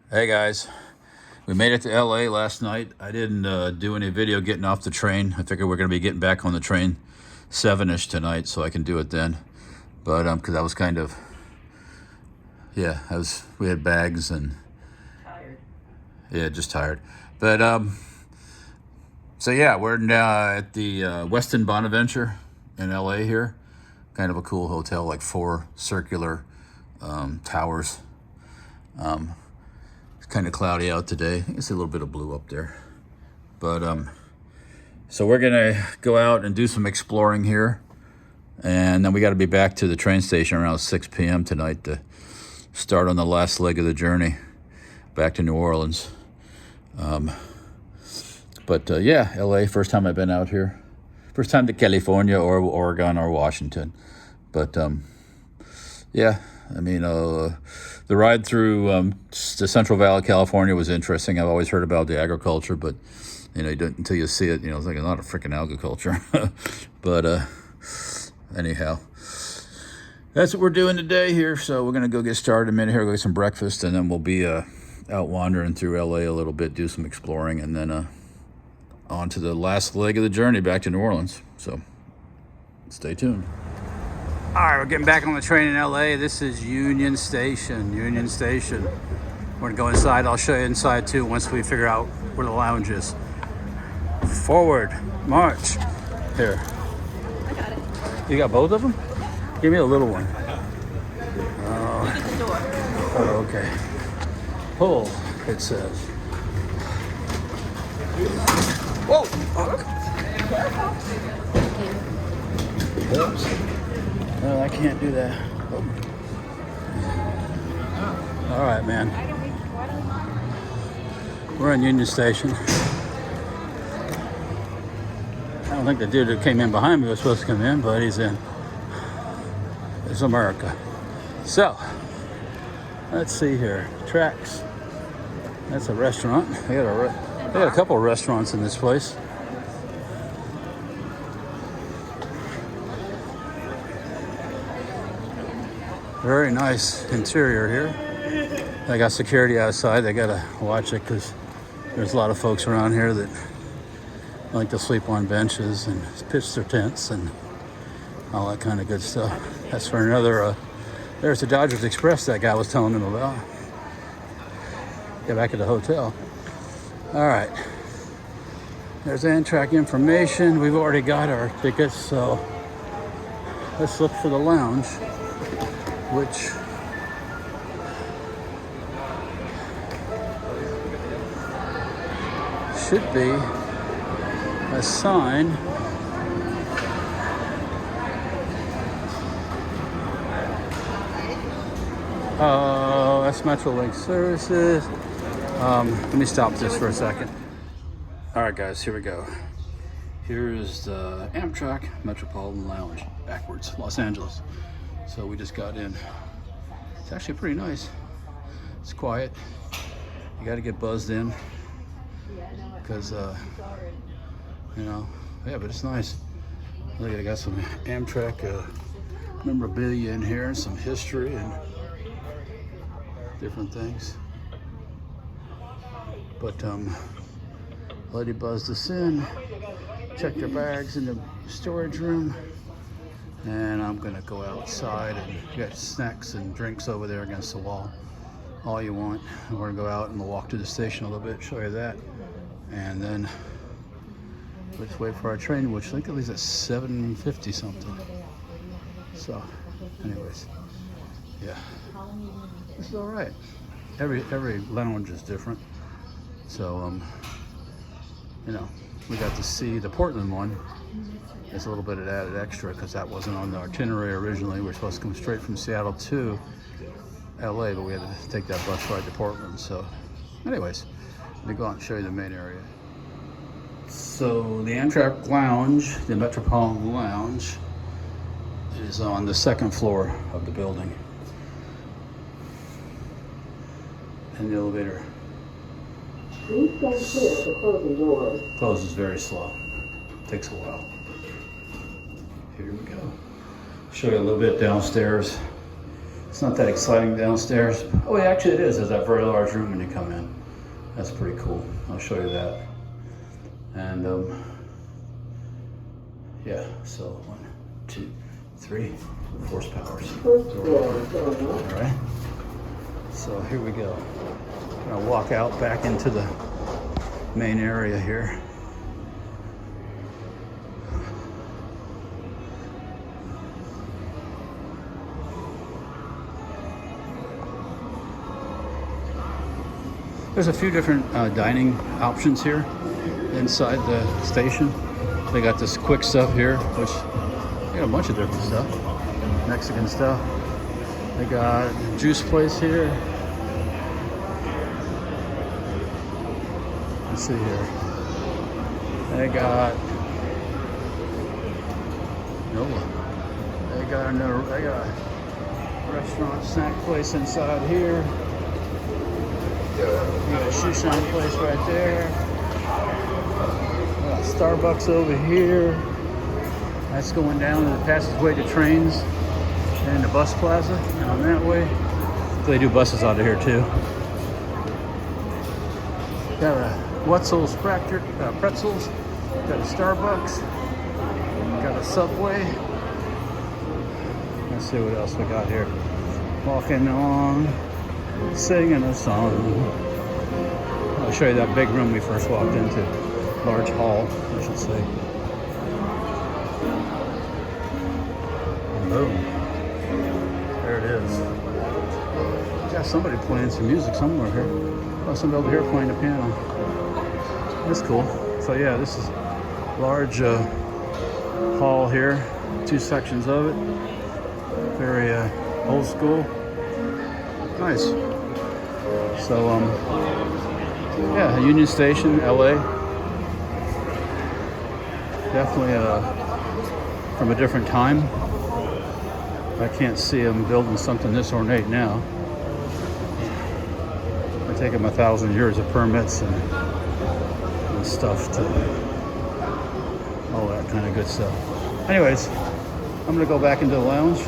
Hey guys, we made it to LA last night. I didn't do any video getting off the train. I figured we're gonna be getting back on the train 7-ish tonight, so I can do it then. But because I was kind of, yeah, we had bags and Tired. yeah, just tired. But so yeah, we're now at the Westin Bonaventure in LA here. Kind of a cool hotel, like 4 circular towers. It's kind of cloudy out today. I can see a little bit of blue up there. But so we're gonna go out and do some exploring here, and then we got to be back to the train station around 6 p.m. tonight to start on the last leg of the journey back to New Orleans. But yeah, LA, first time I've been out here. First time to California or Oregon or Washington. But yeah, I mean, the ride through the Central Valley, California was interesting. I've always heard about the agriculture, but you know, you don't until you see it. You know, it's like a lot of freaking agriculture. But anyhow, that's what we're doing today here. So we're gonna go get started in a minute here, go get some breakfast, and then we'll be out wandering through LA a little bit, do some exploring, and then on to the last leg of the journey back to New Orleans. So stay tuned. All right, we're getting back on the train in LA. This is Union Station. We're gonna go inside. I'll show you inside too once we figure out where the lounge is. Forward, march. Here. I got it. You got both of them? Give me a little one. Look at the door. Oh, okay. Pull, it says. Whoa! Oops. No, I can't do that. Oh. All right, man. We're in Union Station. I don't think the dude that came in behind me was supposed to come in, but he's in. It's America. So, let's see here. Tracks. That's a restaurant. They got a couple of restaurants in this place. Very nice interior here. They got security outside. They gotta watch it because there's a lot of folks around here that like to sleep on benches and pitch their tents and all that kind of good stuff. That's for another, there's the Dodgers Express that guy was telling him about. Get back at the hotel. All right. There's Amtrak information. We've already got our tickets, so let's look for the lounge, which should be a sign. Oh, that's Metrolink services. Let me stop this for a second. All right, guys, here we go. Here is the Amtrak Metropolitan Lounge, backwards, Los Angeles. So we just got in. It's actually pretty nice. It's quiet. You got to get buzzed in because, you know, yeah, but it's nice. Look, I got some Amtrak memorabilia in here, and some history and different things. But lady buzzed us in, checked our bags in the storage room, and I'm gonna go outside and get snacks and drinks over there against the wall. All you want. And we're gonna go out and we'll walk to the station a little bit, show you that, and then let's wait for our train, which I think it leaves at 7:50 something. So, anyways, yeah, this is all right. Every lounge is different. So, you know, we got to see the Portland one. It's a little bit of added extra because that wasn't on the itinerary originally. We're supposed to come straight from Seattle to LA, but we had to take that bus ride to Portland. So, anyways, let me go out and show you the main area. So, the Amtrak Lounge, the Metropolitan Lounge, is on the 2nd floor of the building. And the elevator Please stand clear to closing doors. closes very slow. Takes a while. Here we go. Show you a little bit downstairs. It's not that exciting downstairs. Oh, yeah, actually it is. There's that very large room when you come in. That's pretty cool. I'll show you that. And yeah, so 1, 2, 3 horsepowers. All right. So here we go. I'm gonna walk out back into the main area here. There's a few different dining options here inside the station. They got this quick stuff here, which they got a bunch of different stuff. Mexican stuff. They got a juice place here. Let's see here. They got They got a restaurant snack place inside here. We got a shoe shine place right there. We got Starbucks over here. That's going down the passageway to trains and the bus plaza. And on that way, they do buses out of here too. Got a Wetzel's pretzels. Got a Starbucks. Got a Subway. Let's see what else we got here. Walking along, singing a song. I'll show you that big room we first walked into. Large hall, I should say. And boom. There it is. Got somebody playing some music somewhere here. Oh, somebody over here playing the piano. That's cool. So yeah, this is large hall here. 2 sections of it. Very old school. Nice. So yeah, Union Station, LA. Definitely from a different time. I can't see them building something this ornate now. It take them 1,000 years of permits and stuff to all that kind of good stuff. Anyways, I'm gonna go back into the lounge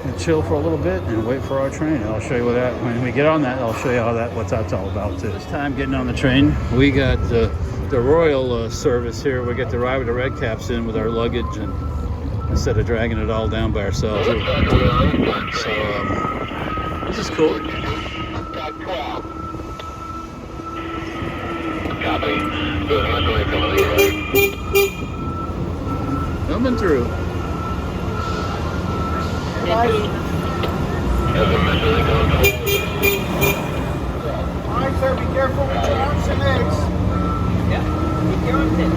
and chill for a little bit and wait for our train. I'll show you when we get on that. I'll show you what that's all about too. This time getting on the train, we got the Royal service here. We get to ride with the red caps in with our luggage, and instead of dragging it all down by ourselves. So this is cool. Coming through. Alright, sir, be careful with your arms and legs. Yeah. Keep your arms in.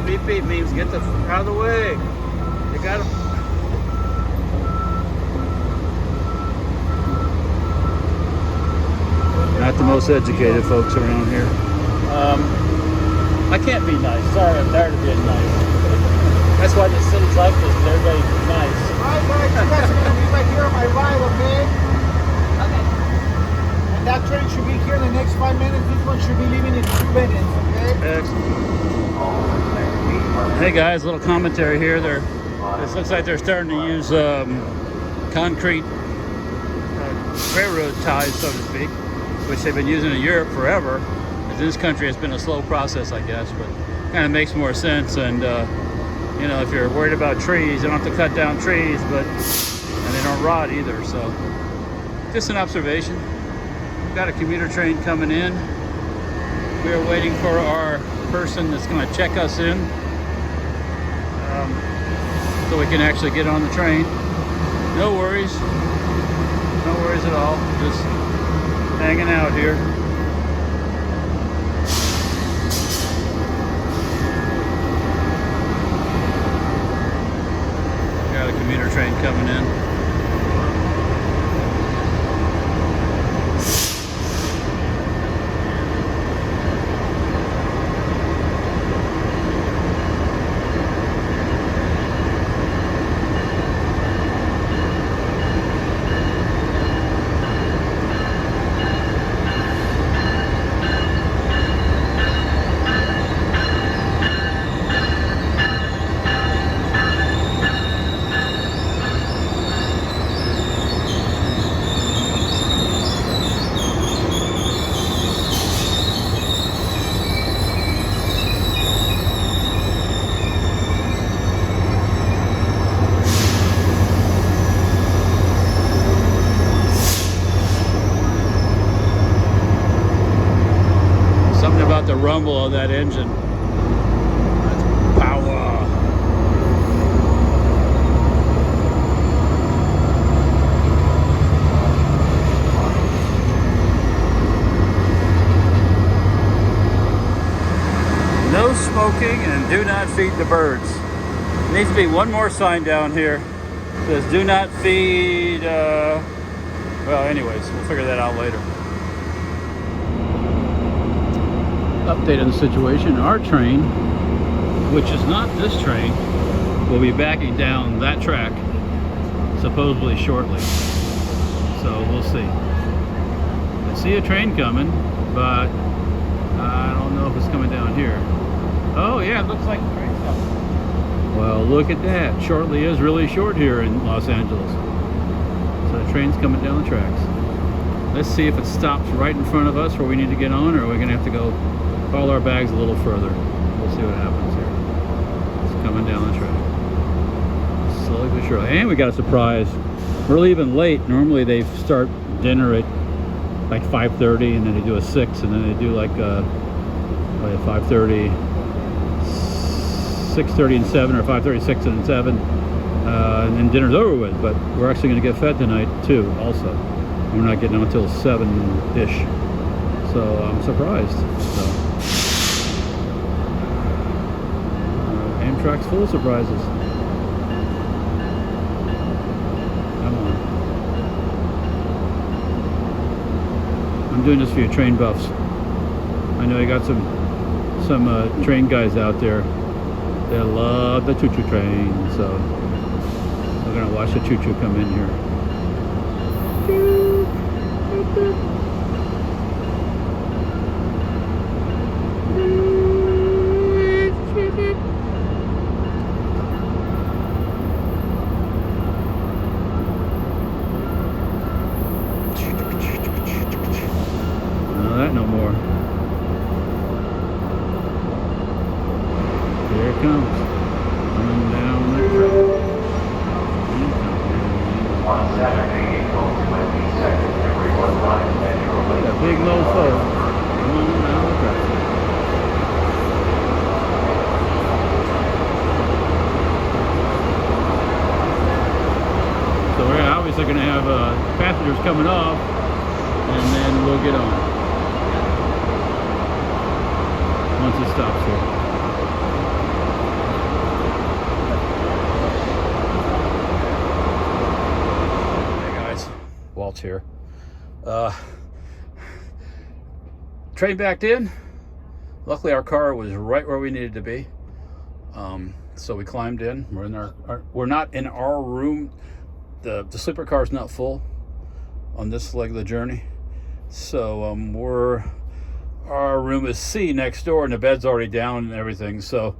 Beep beep means get the out of the way. You got to. Not the most educated folks around here. I can't be nice. Sorry, I'm tired of being nice. That's why the city's like this, because everybody's nice. Alright, guys, you guys are going to be right here on my right, okay? Okay. And that train should be here in the next 5 minutes. This one should be leaving in 2 minutes, okay? Excellent. Hey guys, little commentary here. This looks like they're starting to use concrete railroad ties, so to speak, which they've been using in Europe forever. In this country, it's been a slow process, I guess, but kind of makes more sense. And you know, if you're worried about trees, you don't have to cut down trees, and they don't rot either. So, just an observation. We've got a commuter train coming in. We are waiting for our person that's going to check us in, so we can actually get on the train. No worries at all. Just hanging out here. Got a commuter train coming in. rumble of that engine. That's power. No smoking and do not feed the birds. Needs to be one more sign down here. Says do not feed, well anyways, we'll figure that out later. Update on the situation. Our train, which is not this train, will be backing down that track supposedly shortly. So we'll see. I see a train coming, but I don't know if it's coming down here. Oh yeah, it looks like the train's coming. Well, look at that. Shortly is really short here in Los Angeles. So the train's coming down the tracks. Let's see if it stops right in front of us where we need to get on, or are we going to have to go haul our bags a little further. We'll see what happens here. It's coming down the track. Slowly but surely. And we got a surprise. We're leaving late. Normally they start dinner at like 5:30, and then they do a 6, and then they do like 5:30, 6:30 and 7, or 5:30, 6 and 7, and then dinner's over with. But we're actually going to get fed tonight too also. We're not getting out until 7-ish, so I'm surprised. So Amtrak's full of surprises. Come on. I'm doing this for you train buffs. I know you got some train guys out there. They love the choo-choo train, so we're gonna watch the choo-choo come in here. No, that no more. Here it comes. Coming down the track. On Saturday, April 22nd, everyone line Metro Look at that big mofo coming down the track. So we're obviously going to have passengers coming off, and then we'll get on once it stops here. Walt's here. Train backed in. Luckily our car was right where we needed to be. So we climbed in. We're in we're not in our room. The sleeper car is not full on this leg of the journey. So our room is C next door, and the bed's already down and everything. So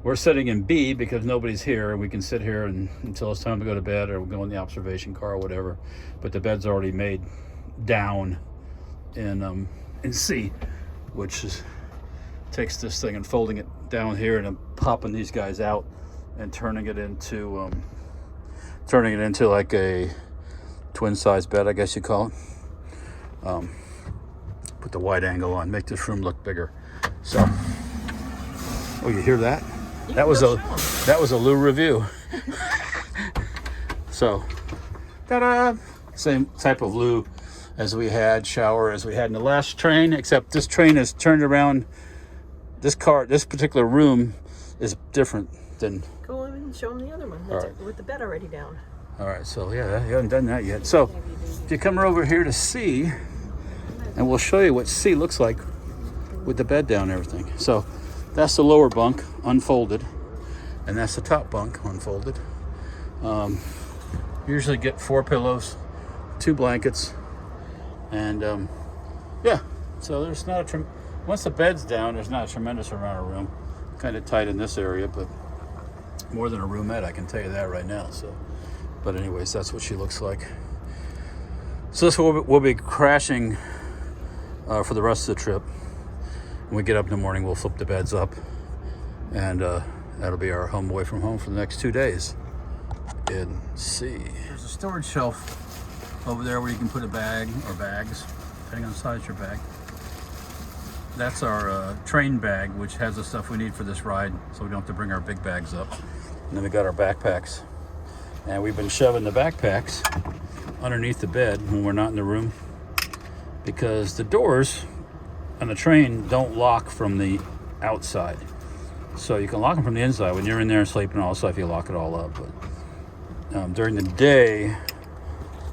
we're sitting in B because nobody's here, and we can sit here until it's time to go to bed, or we'll go in the observation car or whatever. But the bed's already made down in C, which takes this thing and folding it down here and then popping these guys out and turning it into like a twin size bed, I guess you call it. Put the wide angle on, make this room look bigger. So, oh, you hear that? That was a Lou review. So, ta-da! Same type of Lou as we had, shower as we had in the last train, except this train is turned around. This particular room is different than. Go in and show them the other one with the bed already down. All right, so yeah, you haven't done that yet. So if you come over here to C, and we'll show you what C looks like with the bed down and everything. So that's the lower bunk unfolded, and that's the top bunk unfolded. Usually get 4 pillows, 2 blankets, and yeah. So there's not once the bed's down, there's not a tremendous amount of room. Kind of tight in this area, but more than a roomette, I can tell you that right now. So, but anyways, that's what she looks like. So this we'll be crashing for the rest of the trip. When we get up in the morning, we'll flip the beds up, and that'll be our home away from home for the next 2 days. And see, there's a storage shelf over there where you can put a bag or bags, depending on the size of your bag. that's our train bag, which has the stuff we need for this ride, so we don't have to bring our big bags up. And then we got our backpacks. And we've been shoving the backpacks underneath the bed when we're not in the room, because the doors on the train don't lock from the outside. So you can lock them from the inside when you're in there sleeping and all that stuff, you lock it all up. But during the day,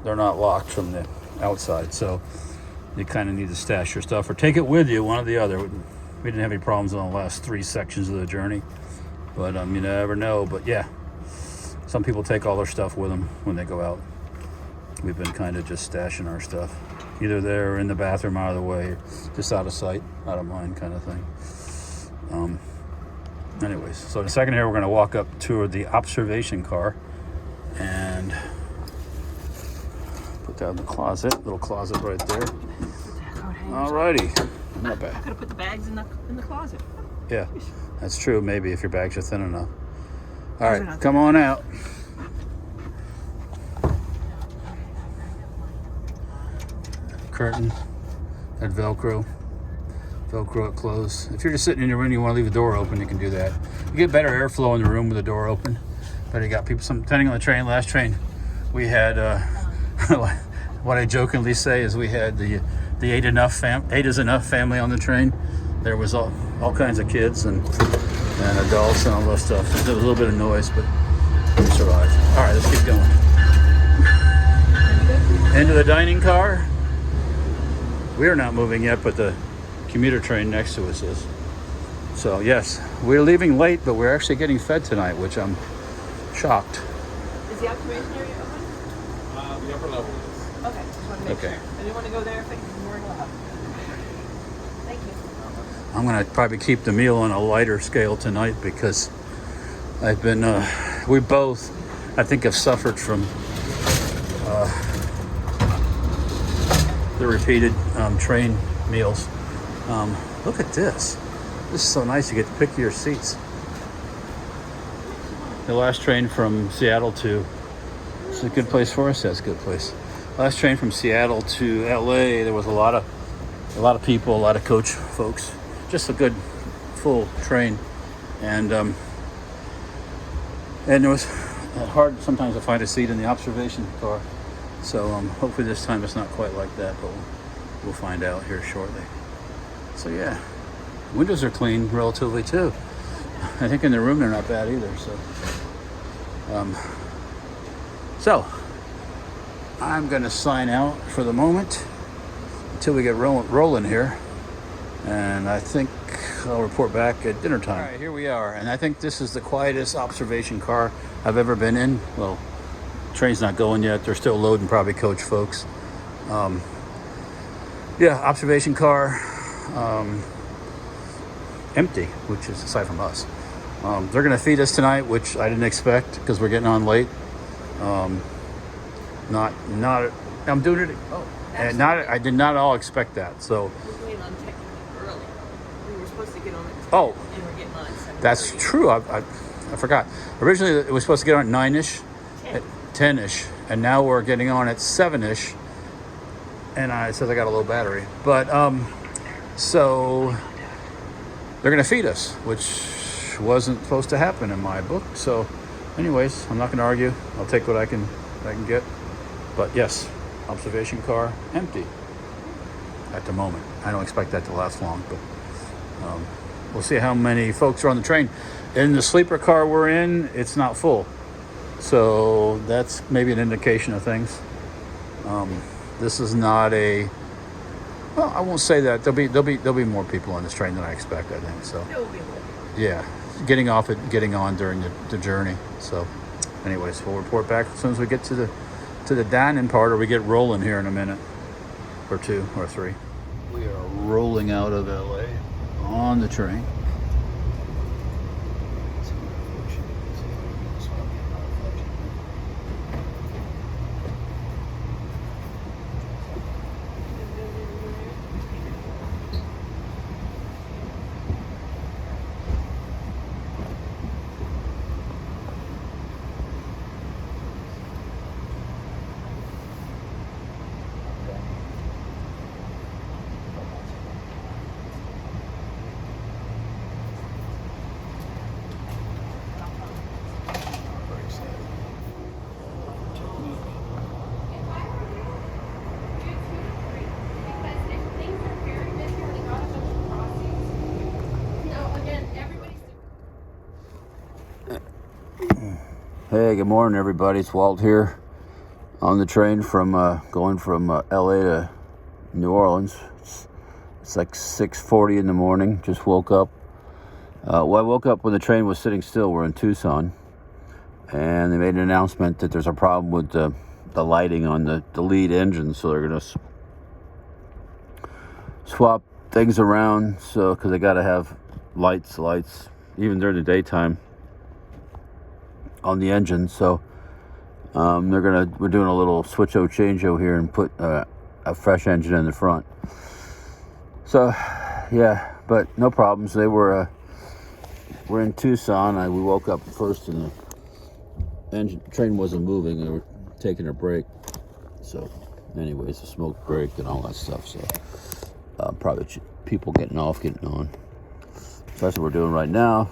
they're not locked from the outside. So you kind of need to stash your stuff or take it with you, one or the other. We didn't have any problems on the last 3 sections of the journey, but you never know. But yeah, some people take all their stuff with them when they go out. We've been kind of just stashing our stuff, either there or in the bathroom, out of the way, just out of sight, out of mind kind of thing. Anyways, so in a second here, we're going to walk up to the observation car and put that in the closet, little closet right there. Alrighty, not bad. I could have put the bags in the closet. Yeah, that's true. Maybe if your bags are thin enough. All right, come on out. Curtain, that Velcro it closed. If you're just sitting in your room and you want to leave the door open, you can do that. You get better airflow in the room with the door open. But you got people, depending on the train. Last train, we had, what I jokingly say is we had the 8 is enough family on the train. There was all kinds of kids and adults and all that stuff. There was a little bit of noise, but we survived. All right, let's keep going. Into the dining car. We are not moving yet, but the commuter train next to us is. So yes, we're leaving late, but we're actually getting fed tonight, which I'm shocked. Is the observation area open? The upper level is. Okay, just want to make Okay. sure. I didn't want to go there if we weren't allowed. Thank you. I'm gonna probably keep the meal on a lighter scale tonight because I've been, we both, I think, have suffered from the repeated train meals. Look at this. This is so nice. You get to pick your seats. The last train from Seattle to, this is a good place for us. That's a good place. Last train from Seattle to LA, there was a lot of people, a lot of coach folks. Just a good full train, and it was hard sometimes to find a seat in the observation car. So hopefully this time it's not quite like that, but we'll find out here shortly. So yeah, windows are clean relatively too. I think in the room they're not bad either. So I'm gonna sign out for the moment until we get rolling here, and I think I'll report back at dinner time. All right, here we are, and I think this is the quietest observation car I've ever been in. Well, train's not going yet. They're still loading probably coach folks. Yeah, observation car, empty, which is aside from us. They're gonna feed us tonight, which I didn't expect because we're getting on late. I'm doing it. Oh, and I did not all expect that. So. We're going on technically early. We were supposed to get on at 10, Oh, and we're getting on at 7:30. that's true. I forgot. Originally, it was supposed to get on at 9-ish, 10. at 10-ish, and now we're getting on at 7-ish. And I said I got a low battery, but so they're gonna feed us, which wasn't supposed to happen in my book. So, anyways, I'm not gonna argue. I'll take what I can get. But yes, observation car empty at the moment. I don't expect that to last long, but we'll see how many folks are on the train. In the sleeper car we're in, it's not full, so that's maybe an indication of things. This is not a. Well, I won't say that. There'll be more people on this train than I expect. I think so. There will be more. Yeah, getting off it, getting on during the journey. So, anyways, we'll report back as soon as we get to the dining part, or we get rolling here in a minute, or 2 or 3. We are rolling out of LA on the train. Hey, good morning, everybody. It's Walt here on the train from going from LA to New Orleans. It's like 6:40 in the morning. Just woke up. I woke up when the train was sitting still. We're in Tucson, and they made an announcement that there's a problem with the lighting on the lead engine, so they're gonna swap things around. So because they got to have lights, even during the daytime on the engine. So we're doing a little switch-o change-o here and put a fresh engine in the front. So yeah, but no problems. We're in Tucson. We woke up first and the train wasn't moving. They were taking a break. So anyways, a smoke break and all that stuff. So probably people getting off, getting on. So that's what we're doing right now.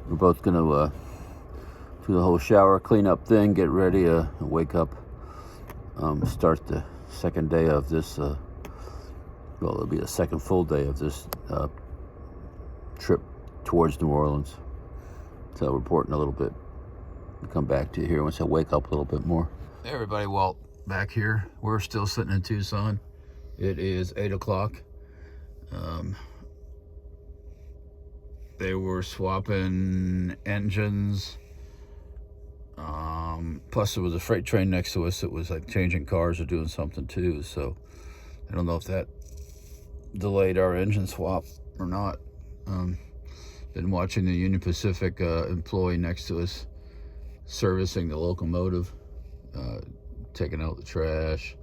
We're both gonna do the whole shower, clean up thing, get ready, wake up, start the second day of this, it'll be the second full day of this trip towards New Orleans. So I'll report in a little bit. I'll come back to you here once I wake up a little bit more. Hey everybody, Walt back here. We're still sitting in Tucson. It is 8 o'clock. They were swapping engines. Plus there was a freight train next to us that was like changing cars or doing something too. So I don't know if that delayed our engine swap or not. Been watching the Union Pacific employee next to us servicing the locomotive, taking out the trash.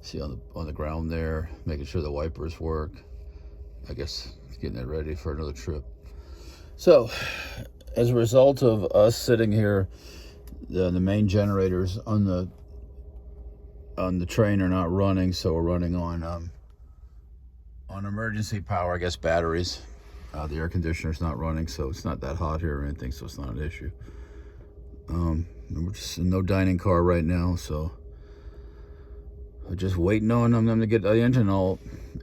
See on the ground there, making sure the wipers work. I guess getting it ready for another trip. So, as a result of us sitting here, the main generators on the train are not running, so we're running on emergency power, I guess batteries. The air conditioner's not running, so it's not that hot here or anything, so it's not an issue. We're just in no dining car right now, so we're just waiting on them to get the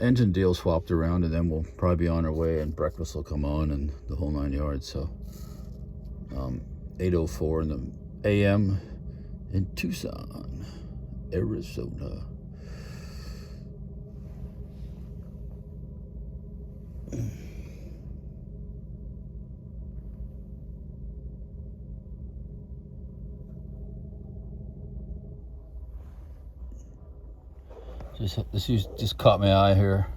engine deal swapped around, and then we'll probably be on our way, and breakfast will come on and the whole 9 yards. So 8:04 in the a.m. in Tucson, Arizona. This just caught my eye here.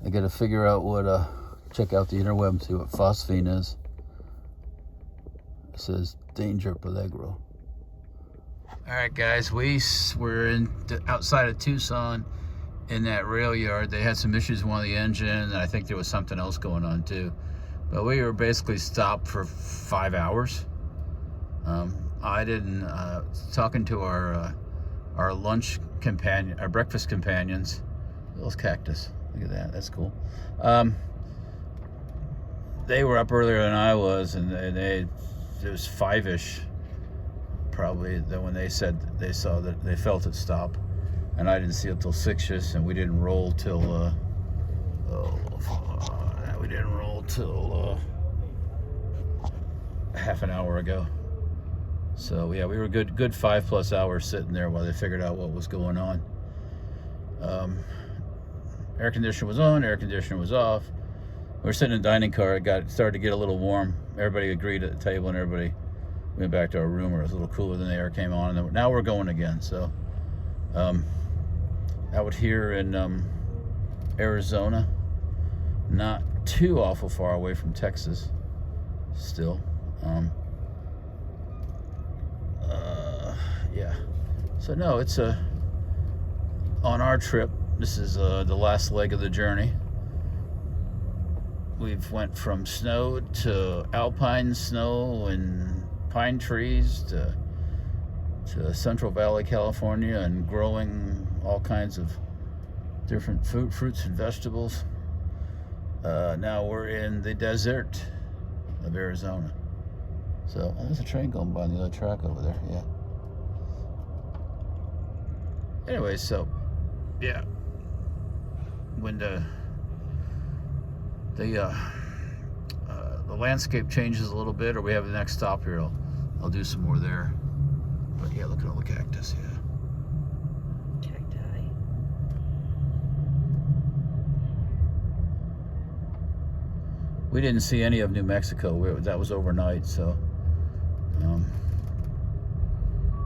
I got to figure out check out the interweb and see what phosphine is. It says danger peligro. All right, guys, we're outside of Tucson in that rail yard. They had some issues with one of the engine, and I think there was something else going on too. But we were basically stopped for 5 hours. I didn't talking to our breakfast companions. Those cactus, look at that, that's cool. They were up earlier than I was, and it was 5-ish probably when they said they saw that they felt it stop, and I didn't see it till 6-ish, and we didn't roll till half an hour ago. So yeah, we were good 5+ hours sitting there while they figured out what was going on. Air conditioner was on, air conditioner was off. We were sitting in the dining car. It started to get a little warm. Everybody agreed at the table, and everybody went back to our room where it was a little cooler. Then the air came on, and then now we're going again. So out here in Arizona, not too awful far away from Texas still. Yeah, so no, it's on our trip. This is the last leg of the journey. We've went from snow to Alpine snow and pine trees to Central Valley, California, and growing all kinds of different fruits and vegetables. Now we're in the desert of Arizona. So there's a train going by on the other track over there. Yeah. Anyway, so yeah, when the landscape changes a little bit, or we have the next stop here, I'll do some more there. But yeah, look at all the cactus, yeah. Cacti. We didn't see any of New Mexico. That was overnight, so.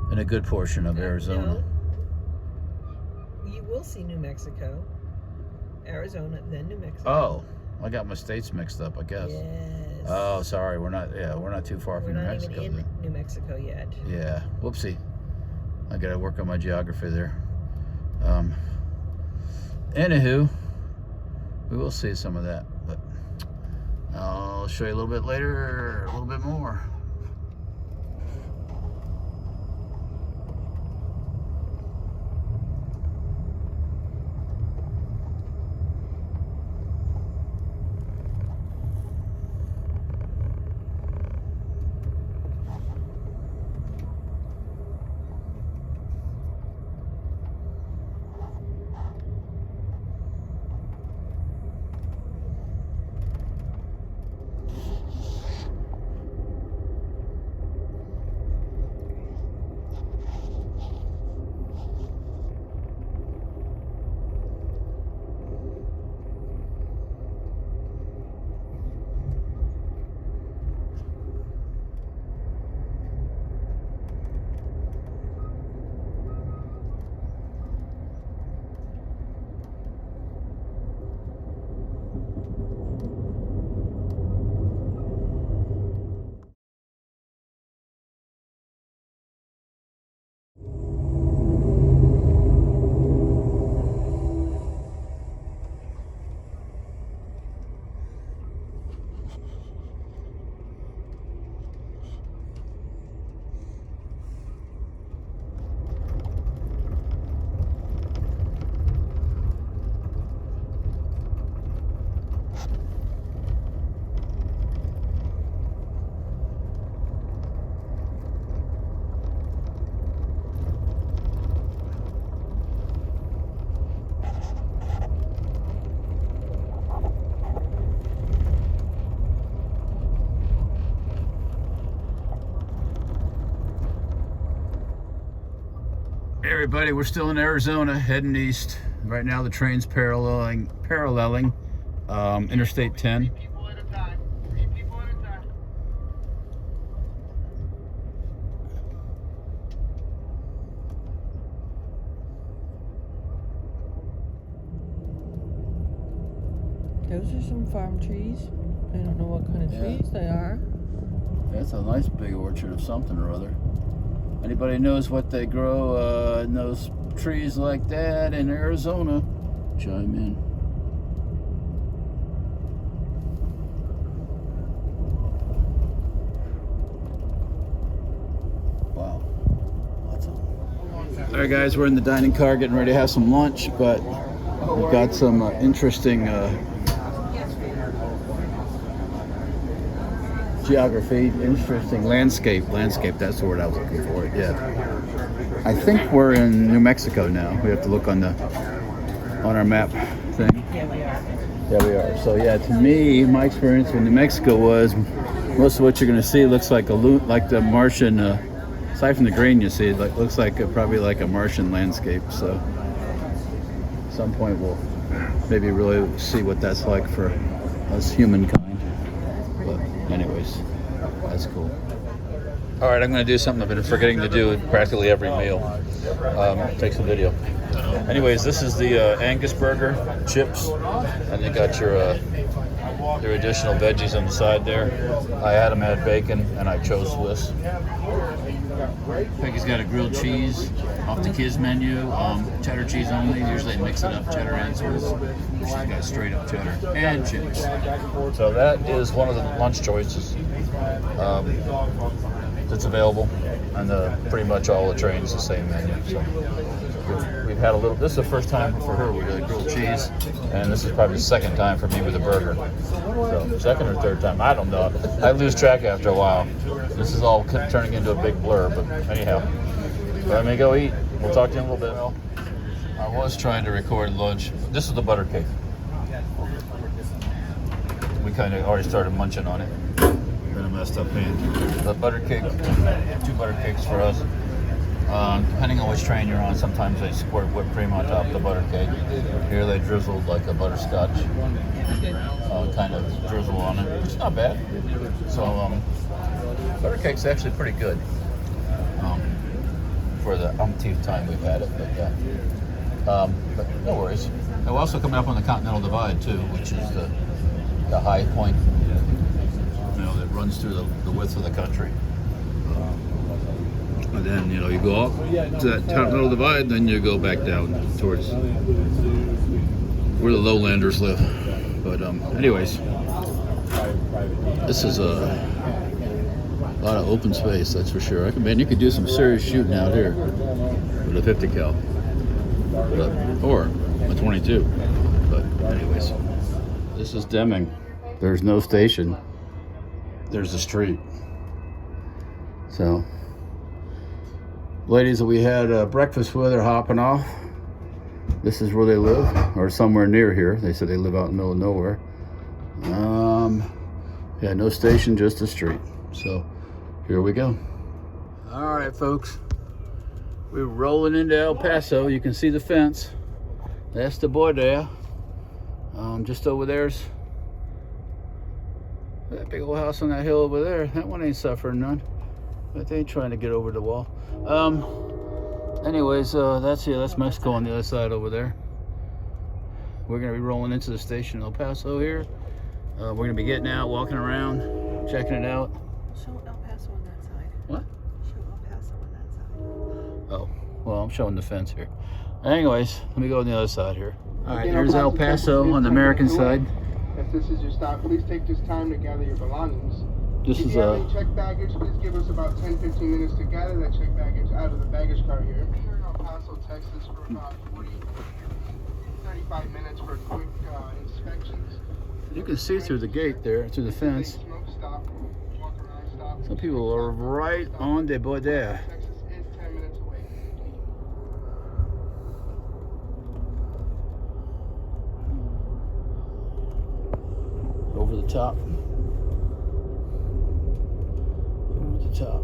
And a good portion of Arizona. No. You will see New Mexico, Arizona, then New Mexico. Oh, I got my states mixed up, I guess. Yes. Oh, sorry, we're not too far from New We're not Mexico. even in New Mexico yet. Yeah, whoopsie. I gotta work on my geography there. Anywho, we will see some of that, but I'll show you a little bit later, a little bit more. Hey everybody, we're still in Arizona, heading east. Right now the train's paralleling Interstate 10. Those are some farm trees. I don't know what kind of trees they are. That's a nice big orchard of something or other. Anybody knows what they grow in those trees like that in Arizona, chime in. Wow. All right, guys, we're in the dining car getting ready to have some lunch, but we've got some interesting geography, interesting landscape, that's the word I was looking for, yeah. I think we're in New Mexico now. We have to look on our map thing. Yeah, we are. Yeah, we are. So yeah, to me, my experience with New Mexico was most of what you're going to see looks like the Martian, aside from the green you see, it looks like probably like a Martian landscape. So at some point we'll maybe really see what that's like for us humankind. But anyways, that's cool. All right, I'm going to do something I've been forgetting to do at practically every meal. Take some video. Anyways, this is the Angus burger, chips, and you got your additional veggies on the side there. I had them add bacon, and I chose Swiss. Peggy's got a grilled cheese off the kids menu, cheddar cheese only. Usually they mix it up, cheddar and Swiss. She's got straight up cheddar and chips. So that is one of the lunch choices that's available, and pretty much all the trains the same menu. So we've had a little. This is the first time for her with the grilled cheese, and this is probably the second time for me with the burger. So second or third time, I don't know. I lose track after a while. This is all turning into a big blur, but anyhow, let me go eat. We'll talk to you in a little bit. Well, I was trying to record lunch. This is the butter cake. We kind of already started munching on it. And kind of messed up hand. The butter cake, 2 butter cakes for us. Depending on which train you're on, sometimes they squirt whipped cream on top of the butter cake. Here they drizzled like a butterscotch kind of drizzle on it. It's not bad. So butter cake's actually pretty good for the umpteenth time we've had it. But no worries. And we're also coming up on the Continental Divide too, which is the high point, that runs through the width of the country. And then, you go up to that Continental Divide, then you go back down towards where the lowlanders live. But anyways, this is a lot of open space, that's for sure. Man, you could do some serious shooting out here with a 50 cal. Or a 22. But anyways, this is Deming. There's no station. There's a street. So ladies that we had breakfast with are hopping off. This is where they live, or somewhere near here. They said they live out in the middle of nowhere. Yeah, no station, just a street. So here we go. All right, folks. We're rolling into El Paso. You can see the fence. That's the border. Just over there's that big old house on that hill over there. That one ain't suffering none. But they ain't trying to get over the wall. Anyways, that's Mexico on the other side over there. We're gonna be rolling into the station in El Paso here. We're gonna be getting out, walking around, checking it out. Show El Paso on that side. What? Show El Paso on that side. Oh, well, I'm showing the fence here. Anyways, let me go on the other side here. All right, here's El Paso on the American side. If this is your stop, please take this time to gather your belongings. This if is you have any checked baggage, please give us about 10-15 minutes to gather that checked baggage out of the baggage car here. Here in El Paso, Texas for about 35 minutes for quick inspections. You can see through the gate there, through the fence. Smoke stop, walk around stop. Some people are right on the border. Texas is 10 minutes away. Over the top. Over the top.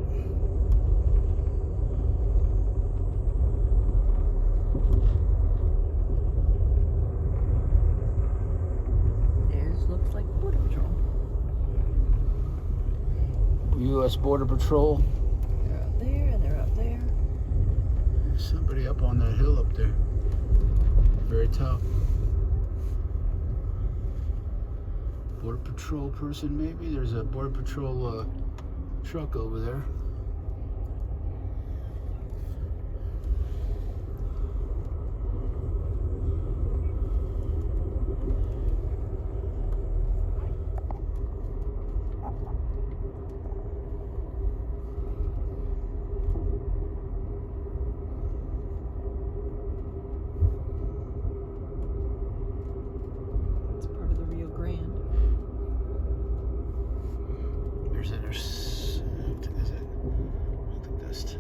There's looks like Border Patrol. U.S. Border Patrol. They're up there and they're up there. There's somebody up on that hill up there. Very top. Border Patrol person, maybe? There's a Border Patrol truck over there. It's part of the Rio Grande. I think that's two.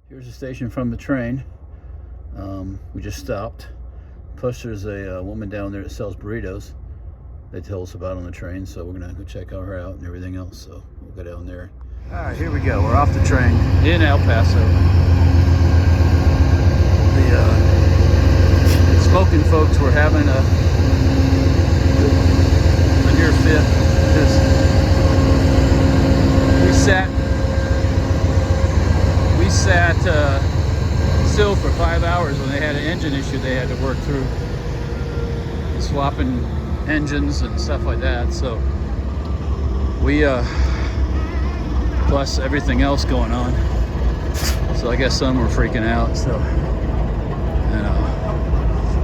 Here's the station from the train. We just stopped. Plus there's a woman down there that sells burritos. They tell us about on the train, so we're gonna go check her out and everything else. So we'll go down there. All right, here we go. We're off the train in El Paso. The smoking folks were having a near fit because we sat still for 5 hours when they had an engine issue they had to work through, swapping engines and stuff like that. So we plus everything else going on, so I guess some were freaking out. So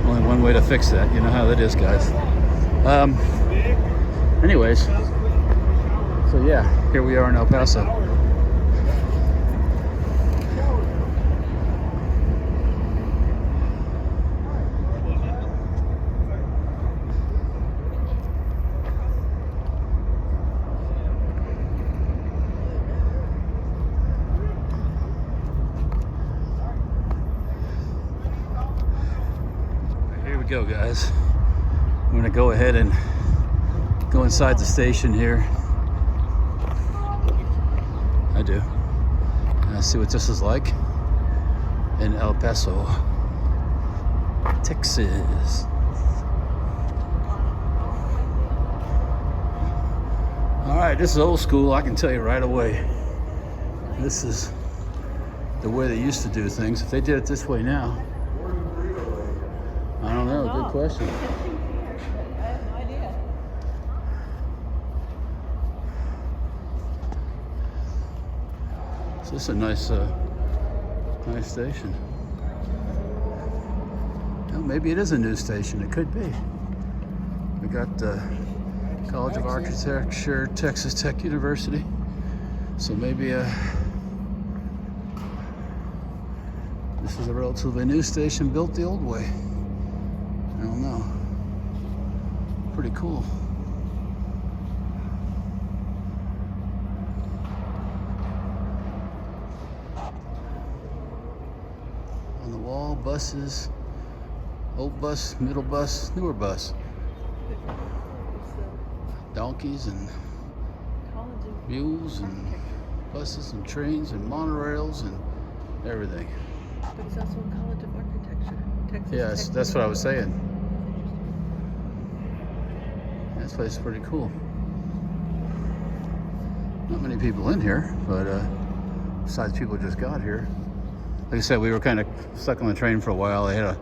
only one way to fix that. You know how that is, guys. Anyways, so yeah, here we are in El Paso. Here we go, guys. I'm gonna go ahead and go inside the station here. I do. And see what this is like in El Paso, Texas. All right, this is old school. I can tell you right away. This is the way they used to do things. If they did it this way now, I don't know. Good question. I have no idea. So this is a nice station. Well, maybe it is a new station. It could be. We got the College of Architecture, Texas Tech University. So maybe this is a relatively new station built the old way. I don't know. Pretty cool. On the wall, buses, old bus, middle bus, newer bus. Donkeys and mules and buses and trains and monorails and everything. But it's also a College of Architecture. Texas Yes, Tech that's what I was University. saying. This place is pretty cool. Not many people in here, but besides people just got here. Like I said, we were kind of stuck on the train for a while. They had a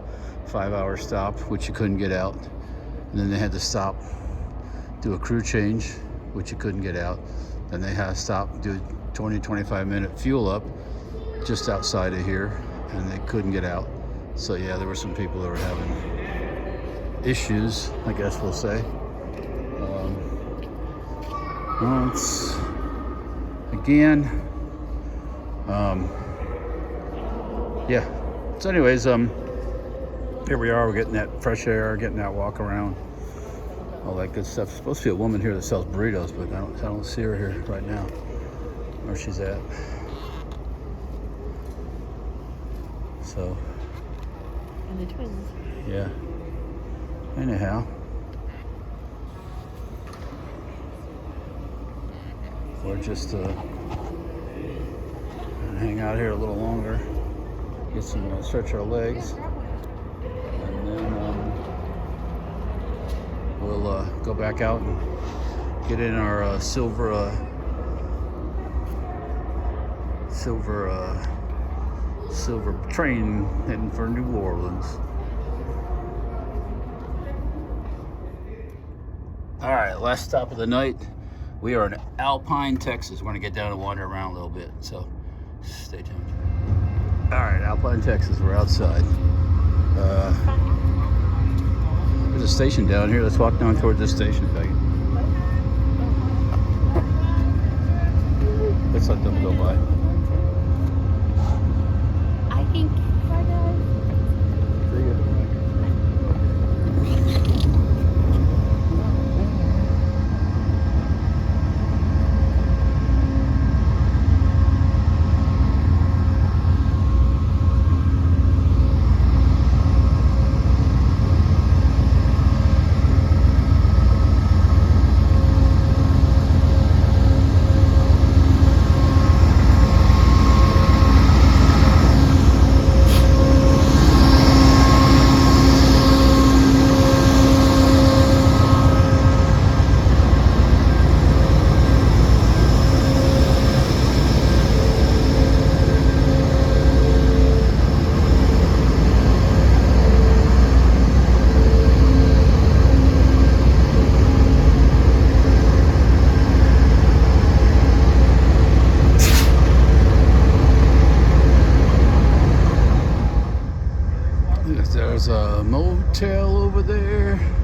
5-hour stop, which you couldn't get out. And then they had to stop, do a crew change, which you couldn't get out. Then they had to stop, do a 20-25 minute fuel up just outside of here, and they couldn't get out. So yeah, there were some people that were having issues, I guess we'll say. Once again, yeah. So anyways, here we are. We're getting that fresh air, getting that walk around, all that good stuff. There's supposed to be a woman here that sells burritos, but I don't see her here right now. Where she's at. So. And the twins. Yeah. Anyhow. We're just gonna hang out here a little longer, get some stretch our legs, and then we'll go back out and get in our silver train heading for New Orleans. All right, last stop of the night. We are in Alpine, Texas. We're gonna get down and wander around a little bit, so stay tuned. All right, Alpine, Texas, we're outside. There's a station down here. Let's walk down toward this station, Peggy. Let's let them go by. I think See ya.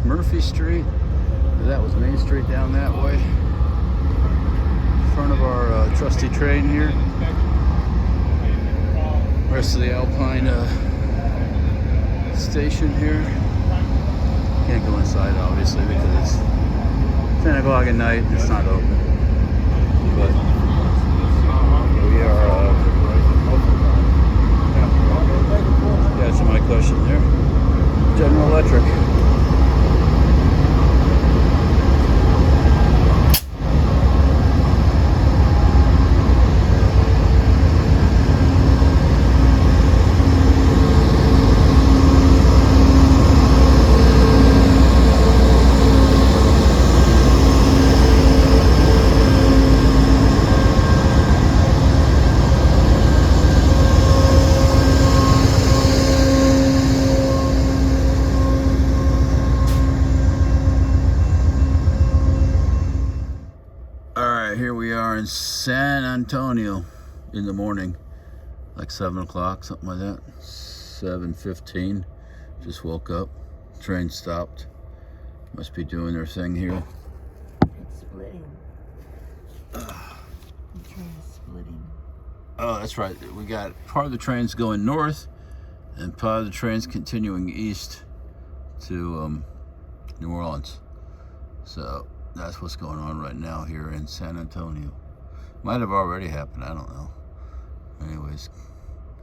Murphy Street. That was Main Street down that way. In front of our trusty train here. Rest of the Alpine station here. Can't go inside obviously because it's 10 o'clock at night and it's not open. But we are answering my question there. General Electric. Here we are in San Antonio in the morning, like 7 o'clock, something like that. 7:15. Just woke up. Train stopped. Must be doing their thing here. It's splitting. The train is splitting. Oh, that's right. We got part of the train's going north, and part of the train's continuing east to New Orleans. So that's what's going on right now here in San Antonio. Might have already happened, I don't know. Anyways.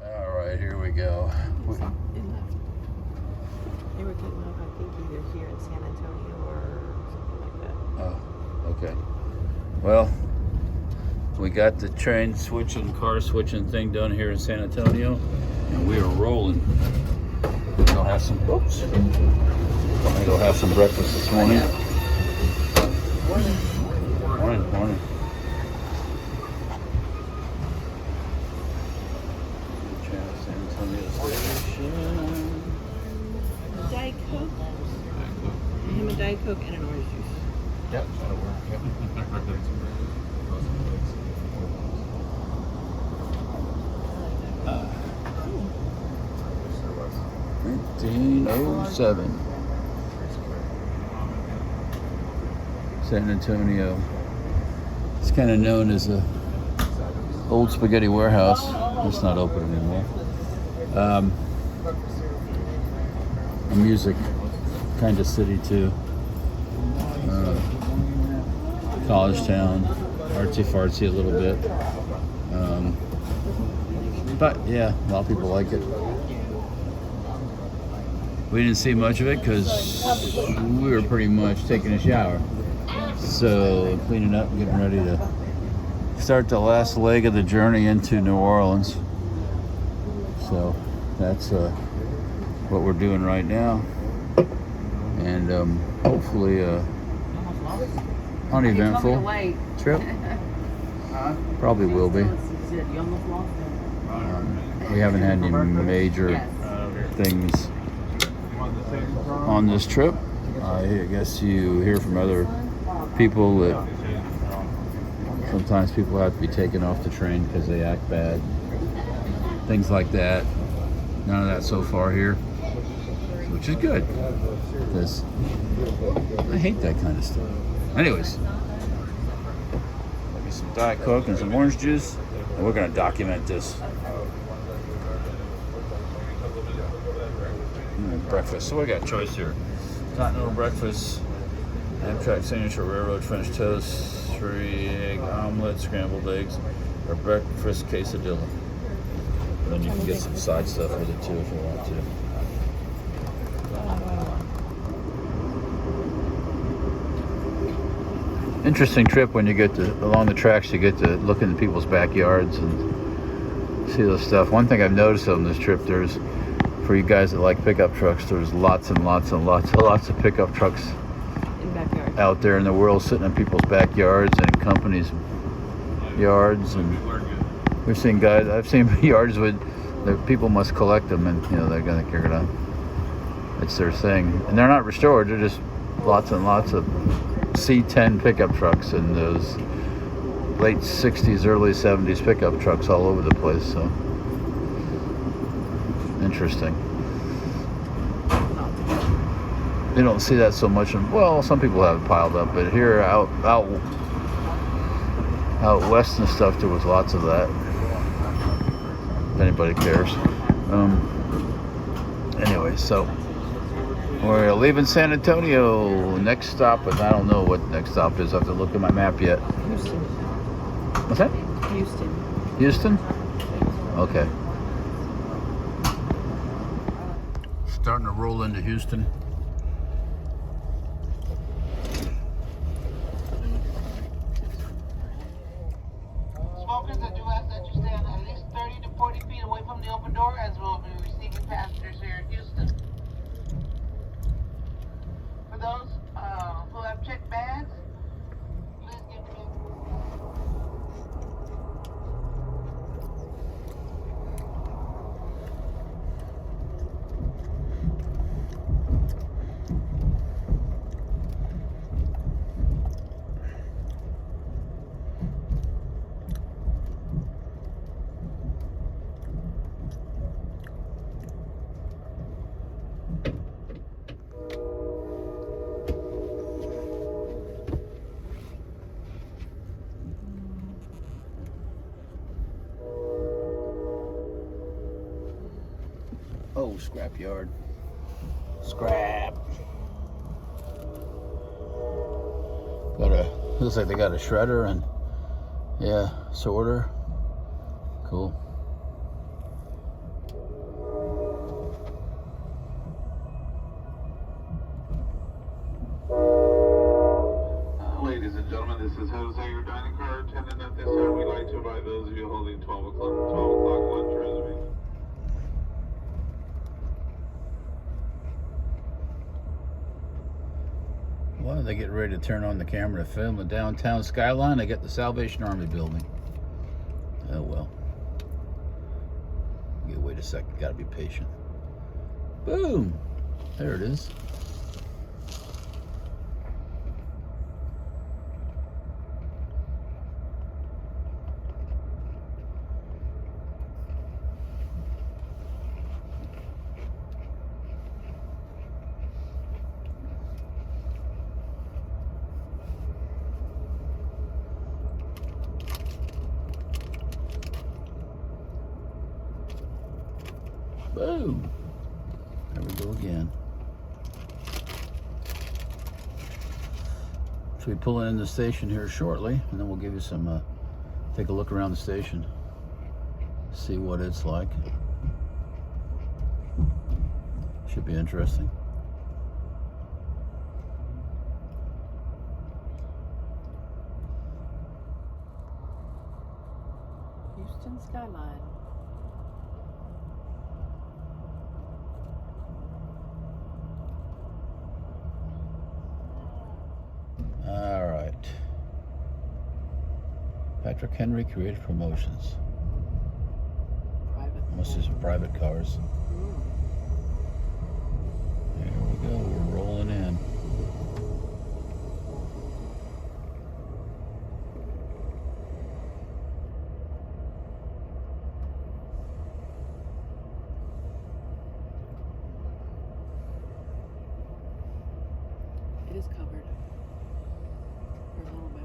All right, here we go. It left. They were getting off, I think, either here in San Antonio or something like that. Oh, okay. Well, we got the train switching, car switching thing done here in San Antonio, and we are rolling. We're gonna have some, oops. I'm gonna go have some breakfast this morning. Morning. San Antonio Station. Diet Coke. Him a Diet Coke and an orange juice. Yep, that'll work. Yep. 1907. San Antonio. It's kind of known as a old spaghetti warehouse. It's not open anymore. A music kind of city too. College town, artsy fartsy a little bit. But yeah, a lot of people like it. We didn't see much of it because we were pretty much taking a shower. So cleaning up and getting ready to start the last leg of the journey into New Orleans. So that's what we're doing right now. And hopefully uneventful trip. Probably will be. We haven't had any major things on this trip. I guess you hear from other people that sometimes people have to be taken off the train because they act bad. Things like that. None of that so far here, which is good because I hate that kind of stuff. Anyways, maybe some Diet Coke and some orange juice, and we're going to document this. Breakfast. So we got choice here. Continental breakfast, Amtrak signature railroad French toast, 3-egg omelet, scrambled eggs, or breakfast quesadilla. And then you can get some side stuff with it too if you want to. Interesting trip when you get to along the tracks. You get to look into people's backyards and see this stuff. One thing I've noticed on this trip, there's, for you guys that like pickup trucks, there's lots and lots of pickup trucks out there in the world sitting in people's backyards and companies' yards. And we've seen guys, I've seen yards with the people must collect them, and you know they're gonna it's their thing, and they're not restored. They're just lots and lots of C10 pickup trucks and those late 60s, early 70s pickup trucks all over the place. So interesting. You don't see that so much. Well, some people have it piled up, but here out west and stuff, there was lots of that. If anybody cares. Anyway, so we're leaving San Antonio. Next stop, and I don't know what the next stop is. I have to look at my map yet. Houston. What's that? Houston. Houston? Okay. Starting to roll into Houston. Smokers, I do ask that you stand at least 30 to 40 feet away from the open door, as we'll be receiving passengers here in Houston. For those who have checked bags, please give me. Oh, scrap yard. Scrap. Looks like they got a shredder and yeah, sorter. Cool. Ladies and gentlemen, this is Jose, your dining car attendant at this hour. We'd like to invite those of you holding 12 o'clock lunch reservation. Well, they get ready to turn on the camera to film the downtown skyline. They got the Salvation Army building. Oh well. Okay, wait a second. Gotta be patient. Boom! There it is. Boom. There we go again. So we pull in the station here shortly, and then we'll give you some, take a look around the station, see what it's like. Should be interesting. Houston skyline. All right. Patrick Henry Creative Promotions. Private. Must be some private cars. There we go. We're rolling in. It is covered. For a little bit.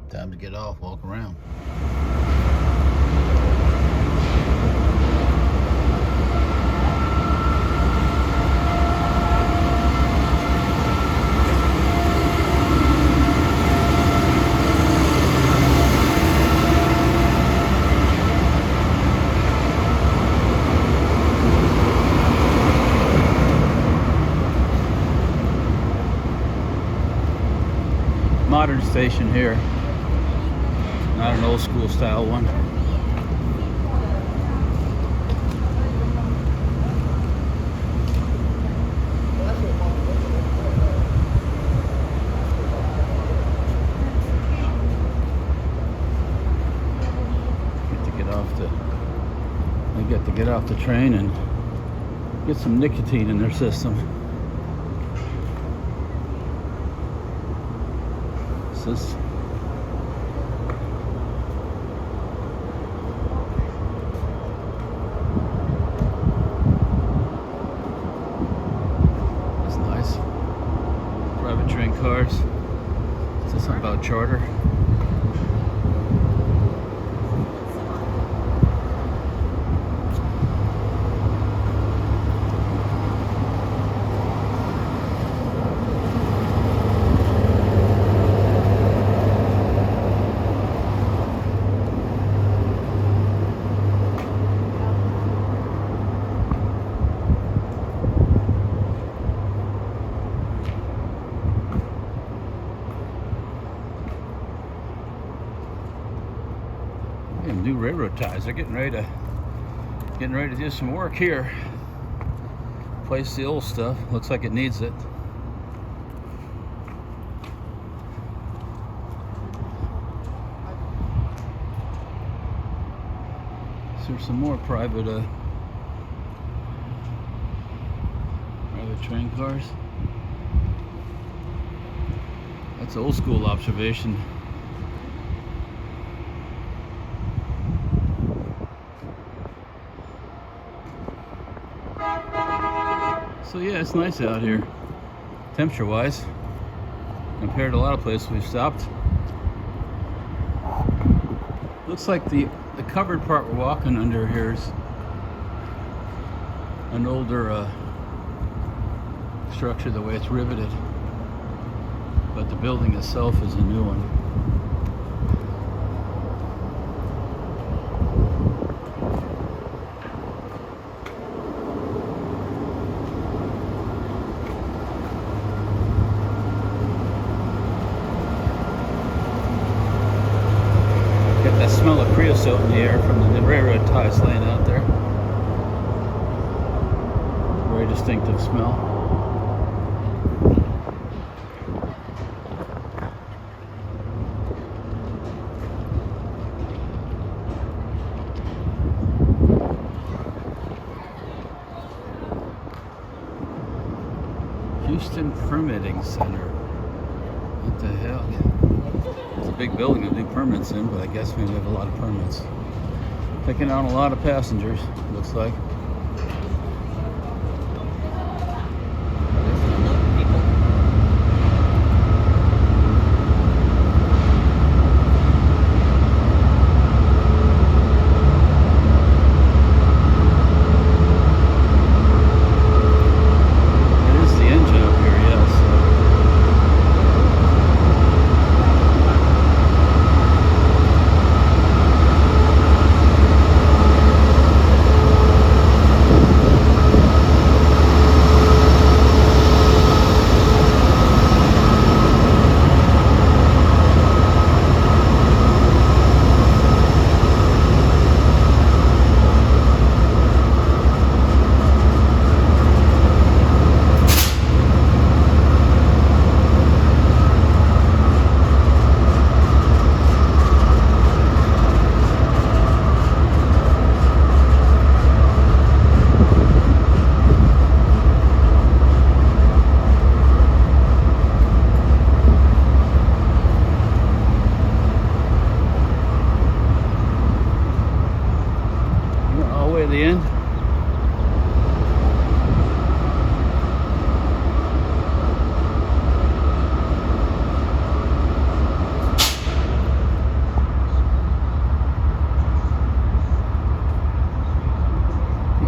Time to get off, walk around. Modern station here, not an old school style one. Get to get off the train and get some nicotine in their system. This is nice. Private train cars. Is this something about charter? New railroad ties. They're getting ready to do some work here. Replace the old stuff. Looks like it needs it. So there's some more private train cars. That's old school observation. So yeah, it's nice out here, temperature-wise, compared to a lot of places we've stopped. Looks like the covered part we're walking under here is an older structure, the way it's riveted, but the building itself is a new one. That smell of creosote in the air from the railroad ties laying out there. Very distinctive smell. Houston Permitting Center. What the hell? It's a big building to do permits in, but I guess we have a lot of permits. Picking on a lot of passengers, looks like. At the end.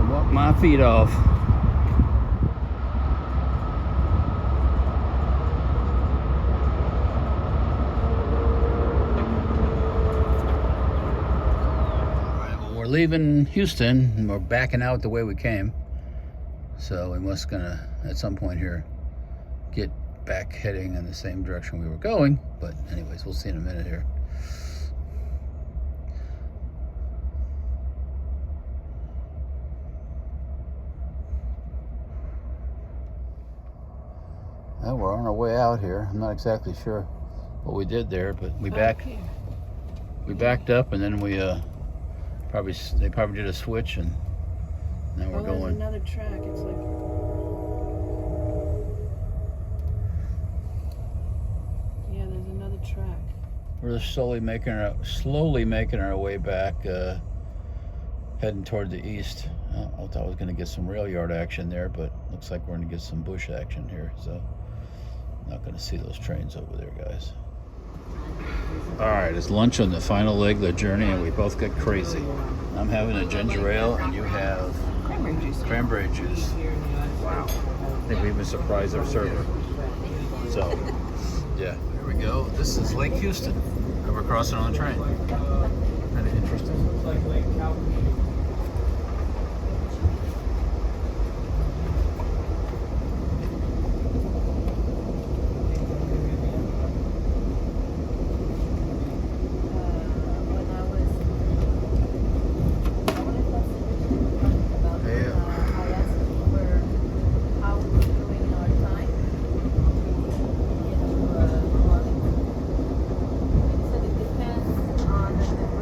Walk my feet off. Leaving Houston and we're backing out the way we came, so we must gonna at some point here get back heading in the same direction we were going, but anyways, we'll see in a minute here. Well, we're on our way out here. I'm not exactly sure what we did there, but we backed up, and then we they probably did a switch, and Now we're Oh, there's going. another track. It's like. Yeah, there's another track. We're slowly making our way back, heading toward the east. I thought I was going to get some rail yard action there, but looks like we're going to get some bush action here. So not going to see those trains over there, guys. All right, it's lunch on the final leg of the journey, and we both got crazy. I'm having a ginger ale, and you have Cranberry juice. cranberry juice. Wow. I think we even surprised our server. So, yeah, here we go. This is Lake Houston, and we're crossing on the train. Kind of interesting.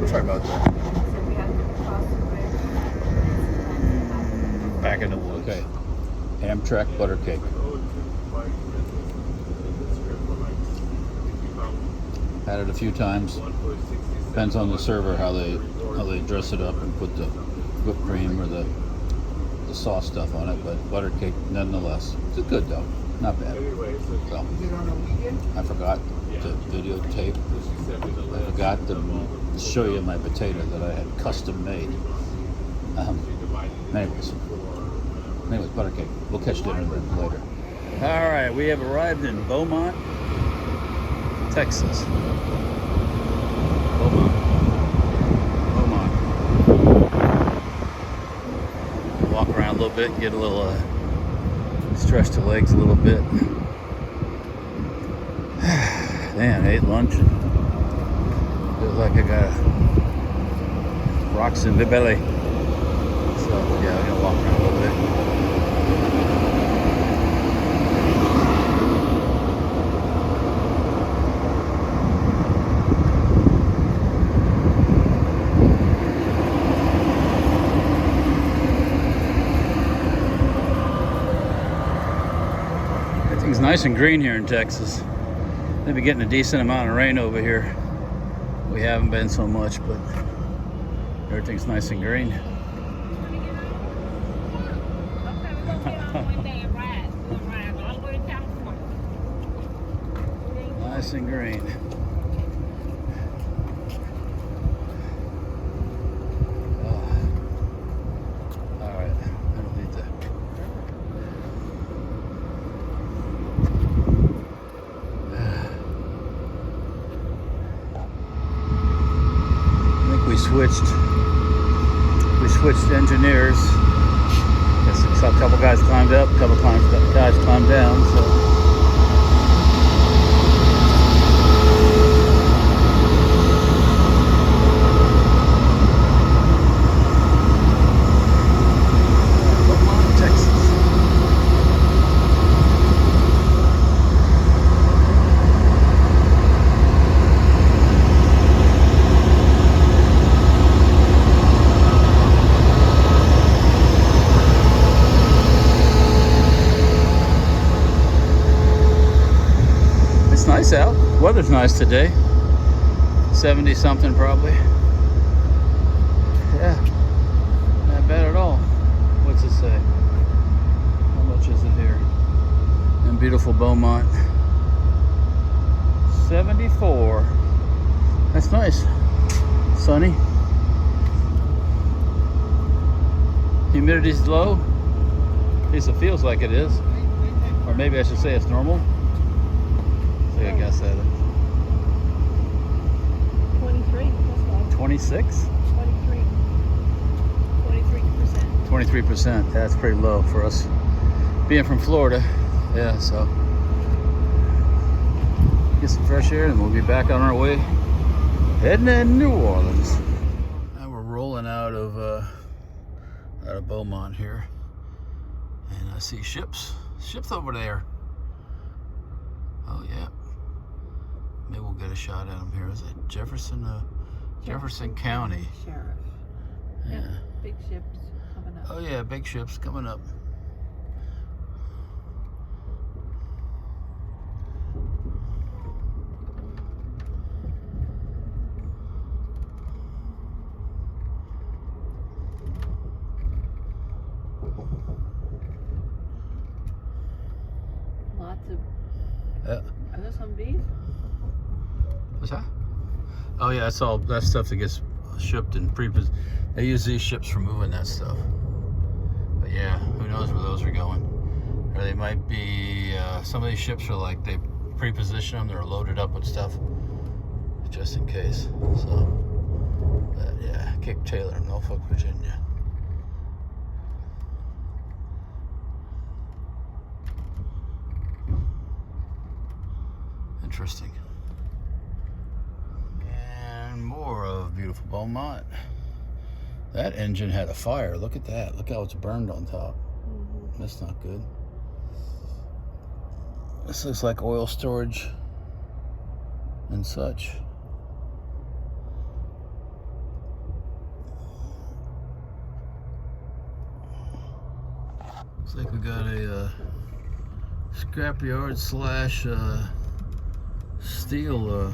Sorry about that. Back in the woods. Okay. Amtrak butter cake. Had it a few times. Depends on the server how they dress it up and put the whipped cream or the sauce stuff on it, but butter cake nonetheless. It's good though. Not bad. So, I forgot to videotape. I forgot to show you my potato that I had custom made. Anyways, butter cake. We'll catch dinner then later. All right, we have arrived in Beaumont, Texas. Beaumont. Walk around a little bit, get a little stretch the legs a little bit. Man, I ate lunch and feels like I got rocks in the belly. So yeah, I'm gonna walk around a little bit. Everything's nice and green here in Texas. Maybe getting a decent amount of rain over here. We haven't been so much, but everything's nice and green. Nice and green. All right, I don't need that. We switched engineers. Guess a couple guys climbed up, a couple guys climbed down. So. Nice out. Weather's nice today. 70 something probably. Yeah. Not bad at all. What's it say? How much is it here? In beautiful Beaumont. 74. That's nice. Sunny. Humidity's low. At least it feels like it is. Or maybe I should say it's normal. I guess at it. 23. 26? 23%. 23%. That's pretty low for us. Being from Florida. Yeah, so. Get some fresh air and we'll be back on our way. Heading to New Orleans. Now we're rolling out of Beaumont here. And I see ships. Ships over there. Oh, yeah. Maybe we'll get a shot at them here. Is it Jefferson County? Sheriff. Yeah. Big ships. coming up. Oh yeah, big ships coming up. Lots of. Yeah. Are those some bees? What's that? Oh yeah, that's all that stuff that gets shipped and they use these ships for moving that stuff. But yeah, who knows where those are going? Or they might be some of these ships are like they pre-position them, they're loaded up with stuff just in case. So but yeah, Cape Taylor, Norfolk, Virginia. Interesting. And more of beautiful Beaumont. That engine had a fire. Look at that. Look how it's burned on top. That's not good. This looks like oil storage and such. Looks like we got a scrapyard slash steel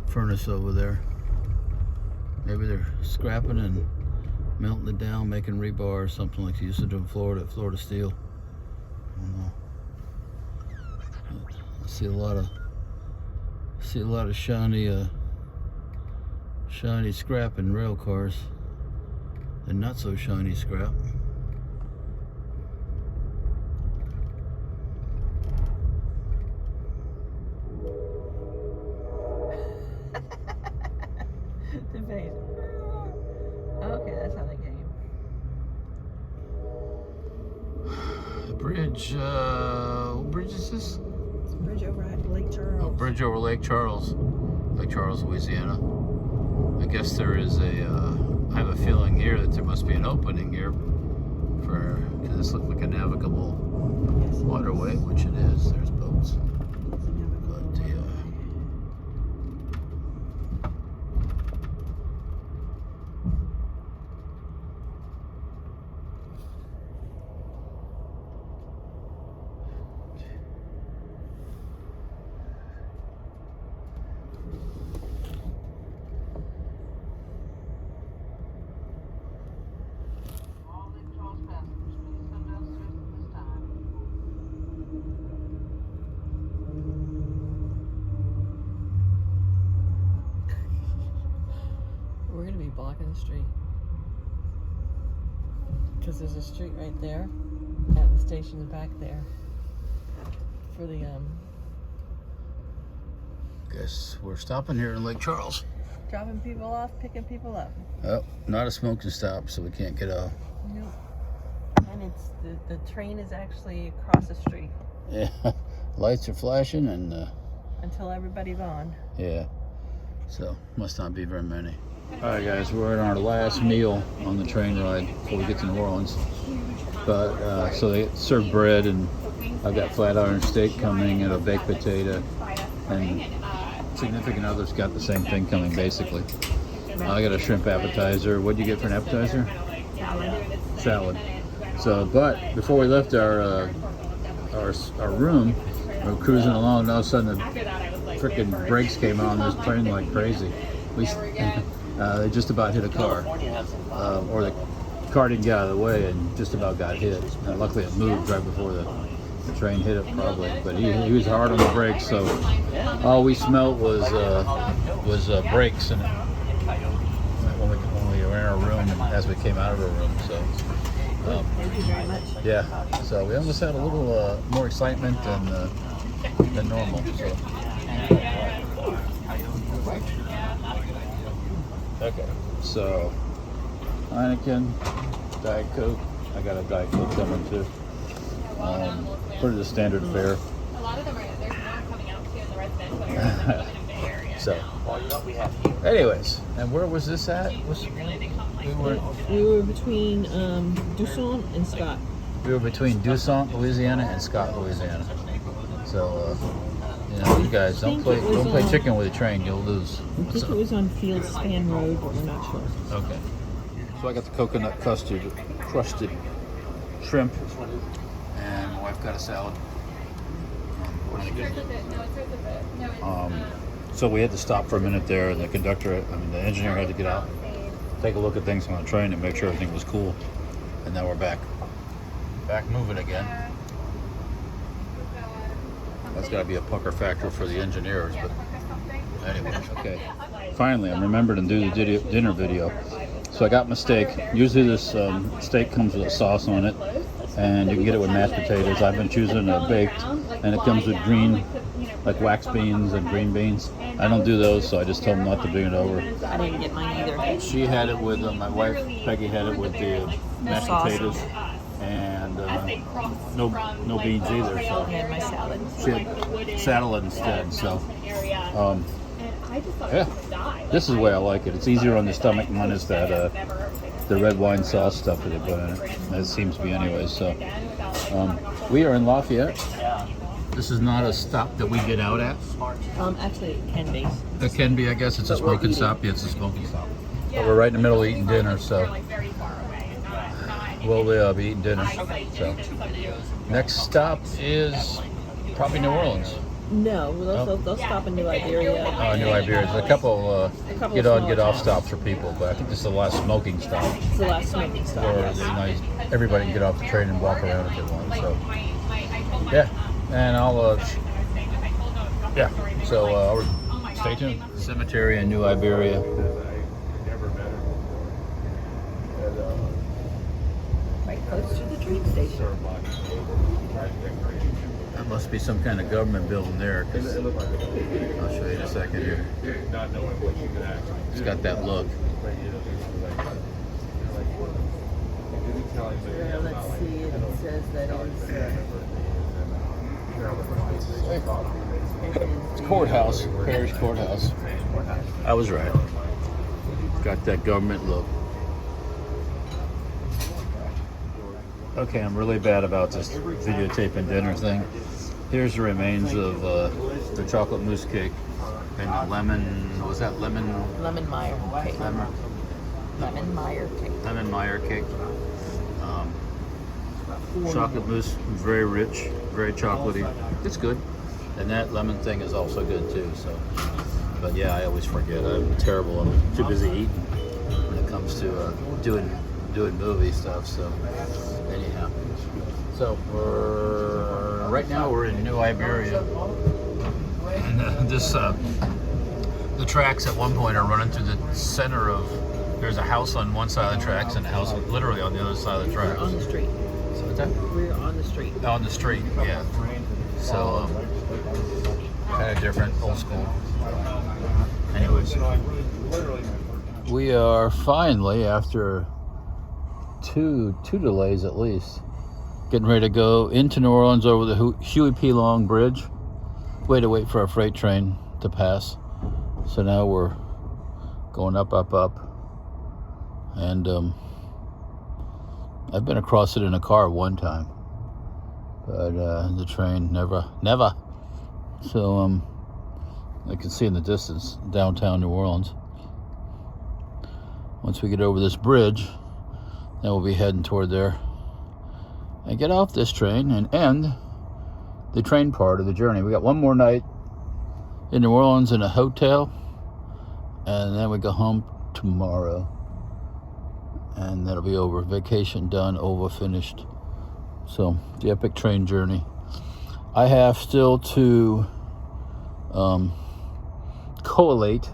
furnace over there. Maybe they're scrapping and melting it down, making rebar or something like they used to do in Florida at Florida Steel. I don't know. I see a lot of shiny scrap in rail cars, and not so shiny scrap. The face. Okay, that's how they came. The bridge, what bridge is this? It's a bridge over at Lake Charles. Oh, bridge over Lake Charles, Louisiana. I guess there is I have a feeling here that there must be an opening here because this looks like a navigable waterway, which it is. There's boats. But All Lake Charles passengers, please come downstairs at this time. We're gonna be blocking the street because there's a street right there, and the station's back there for the guess we're stopping here in Lake Charles. dropping people off, picking people up. Oh, not a smoking stop, so we can't get off. Nope. And it's the train is actually across the street Yeah, lights are flashing and until everybody's on. yeah, so must not be very many. All right, guys, we're at our last meal on the train ride before we get to New Orleans. But so they serve bread, and I've got flat iron steak coming and a baked potato, and significant others got the same thing coming basically. I got a shrimp appetizer. What'd you get for an appetizer? Salad. So, but before we left our room, we were cruising along, and all of a sudden the freaking brakes came on this train like crazy. They just about hit a car, or the car didn't get out of the way and just about got hit. And luckily it moved right before the train hit it probably, but he was hard on the brakes, so all we smelled was brakes and when we were in our room and as we came out of our room. So Thank you very much. yeah, so we almost had a little more excitement than normal. So. Okay, so Heineken, Diet Coke. I got a Diet Coke coming too. Pretty the standard fare. A lot of them there's more coming out too in the residential area than in the Bay Area. So, anyways, and where was this at? We were between Tucson and Scott. We were between Tucson, Louisiana, and Scott, Louisiana. So, you guys don't play chicken with a train, you'll lose. I think it was on Field Span Road, but we're not sure. Okay. So I got the coconut custard, crusted shrimp, and my wife got a salad. It starts with it. No, it starts with it. No, it's, So we had to stop for a minute there, and the the engineer had to get out, take a look at things on the train and make sure everything was cool. And now we're back moving again. That's got to be a pucker factor for the engineers, but anyways, okay. Finally, I remembered to do the dinner video. So I got my steak. Usually this steak comes with a sauce on it, and you can get it with mashed potatoes. I've been choosing a baked, and it comes with green, like wax beans and green beans. I don't do those, so I just told them not to bring it over. I didn't get mine either. She had it with, my wife Peggy had it with the mashed sauce. potatoes, and no beans either. So I had my salad. she had salad instead. So yeah, this is the way I like it. It's easier on the stomach minus that the red wine sauce stuff that they put in it. It seems to be anyway. So we are in Lafayette. This is not a stop that we get out at. Actually, it can be. It can be, I guess. It's a But we're smoking eating. stop. Yeah, it's a smoking stop. But we're right in the middle of eating dinner, so we'll be eating dinner. So next stop is probably New Orleans. No, they'll stop in New Iberia. New Iberia. There's a couple couple get on, small get off towns. stops for people, but I think this is the last smoking stop. It's the last smoking stop. Where Yes. everybody can get off the train and walk around if they want. So yeah, and I'll stay tuned. Cemetery in New Iberia. Right close to the train station. That must be some kind of government building there, 'cause I'll show you in a second here. It's got that look. Let's see, it says that It's courthouse, parish courthouse. I was right. Got that government look. Okay, I'm really bad about this videotaping dinner thing. Here's the remains of the chocolate mousse cake and the lemon. Was that lemon? Lemon Meyer cake. Lemon Meyer cake. Lemon Meyer cake. Chocolate mousse, very rich, very chocolatey. It's good. And that lemon thing is also good too. So, but yeah, I always forget. I'm terrible. I'm too busy eating when it comes to doing movie stuff. So anyhow, so right now we're in New Iberia, and the tracks at one point are running through the center of. There's a house on one side of the tracks and a house literally on the other side of the tracks. We're on the street. So what's that? We're on the street. On the street, yeah. So kind of different, old school. Anyways, we are finally, after two delays at least, getting ready to go into New Orleans over the Huey P. Long Bridge. Way to wait for a freight train to pass. So now we're going up, and I've been across it in a car one time, but the train never. So I can see in the distance downtown New Orleans. Once we get over this bridge, then we'll be heading toward there and get off this train and end the train part of the journey. We got one more night in New Orleans in a hotel, and then we go home tomorrow, and that'll be over. Vacation done, over, finished. So the epic train journey. I have still to collate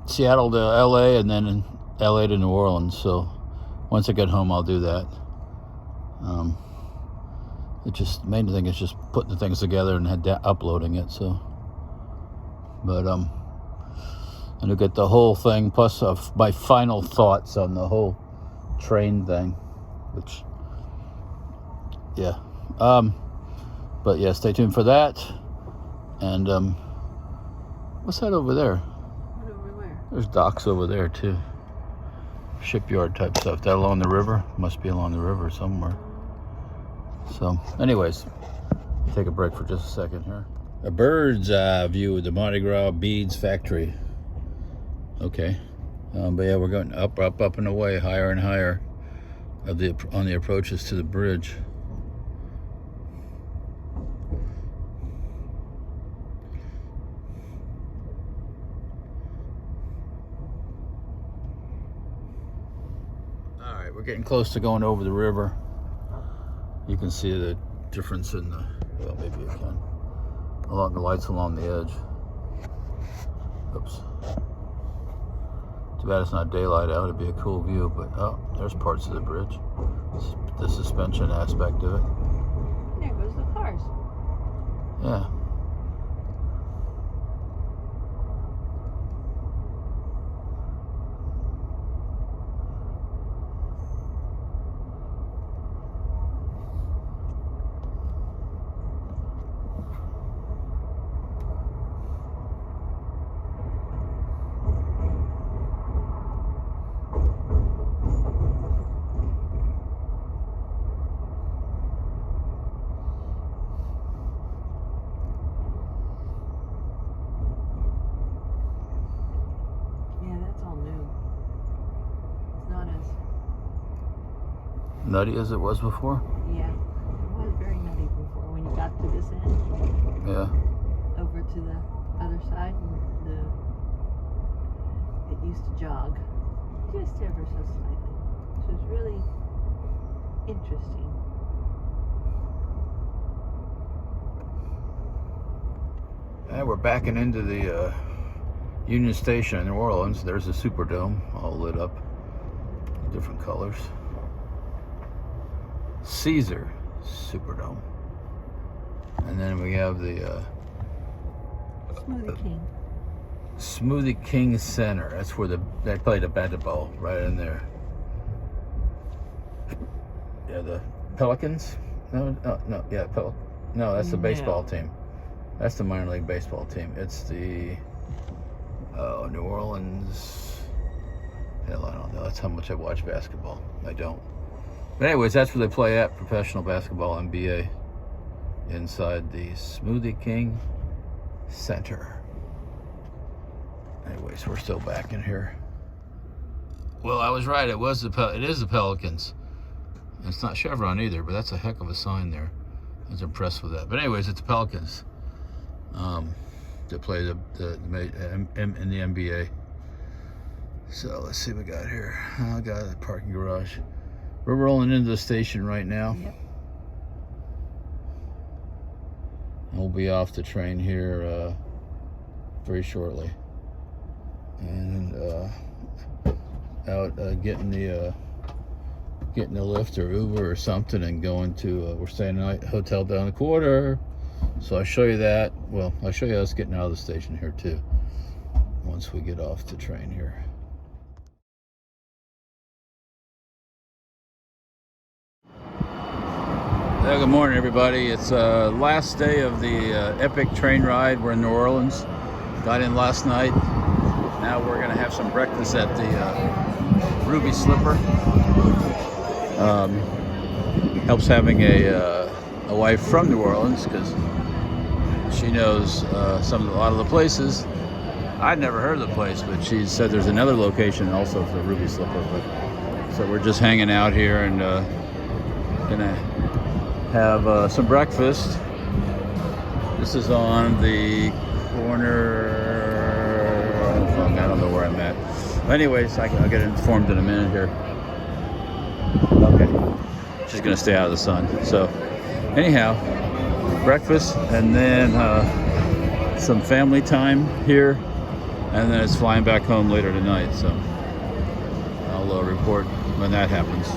Seattle to LA, and then LA to New Orleans. So once I get home, I'll do that. Main thing is just putting the things together and uploading it. So, but and I'll get the whole thing plus my final thoughts on the whole train thing, which yeah. But yeah, stay tuned for that. And what's that over there? What over where? There's docks over there too. Shipyard type stuff. That along the river? Must be along the river somewhere. So, anyways, take a break for just a second here. A bird's eye view of the Mardi Gras beads factory. Okay. But yeah, we're going up and away, higher and higher on the approaches to the bridge. All right, we're getting close to going over the river. You can see the difference in the, well, maybe you can, along the lights along the edge. Oops. Too bad it's not daylight out. It'd be a cool view, but oh, there's parts of the bridge. The suspension aspect of it. There goes the cars. Yeah. Nutty as it was before? Yeah, it was very nutty before. When you got to this end, yeah, over to the other side, it used to jog just ever so slightly, which was really interesting. And we're backing into the Union Station in New Orleans. There's the Superdome, all lit up, different colors. Caesar Superdome. And then we have the Smoothie King Center. That's where they play the basketball, right in there. Yeah, the Pelicans? No, yeah, no, that's the baseball team. That's the minor league baseball team. It's the New Orleans. Hell, I don't know. That's how much I watch basketball. I don't. But anyways, that's where they play at, professional basketball, NBA, inside the Smoothie King Center. Anyways, we're still back in here. Well, I was right. It is the Pelicans. It's not Chevron either, but that's a heck of a sign there. I was impressed with that. But anyways, it's the Pelicans. They play in the NBA. So let's see what we got here. I got a parking garage. We're rolling into the station right now. Yep. We'll be off the train here very shortly. And out getting the Lyft or Uber or something and going to, we're staying at a hotel down the quarter. So I'll show you that. Well, I'll show you us getting out of the station here too, once we get off the train here. Good morning, everybody. It's last day of the epic train ride. We're in New Orleans. Got in last night. Now we're gonna have some breakfast at the Ruby Slipper. Helps having a wife from New Orleans because she knows a lot of the places. I'd never heard of the place, but she said there's another location also for Ruby Slipper. So we're just hanging out here and gonna have some breakfast. This is on the corner. I don't know where I'm at. But anyways, I'll get informed in a minute here. Okay. She's gonna stay out of the sun. So anyhow, breakfast and then some family time here, and then it's flying back home later tonight. So I'll report when that happens.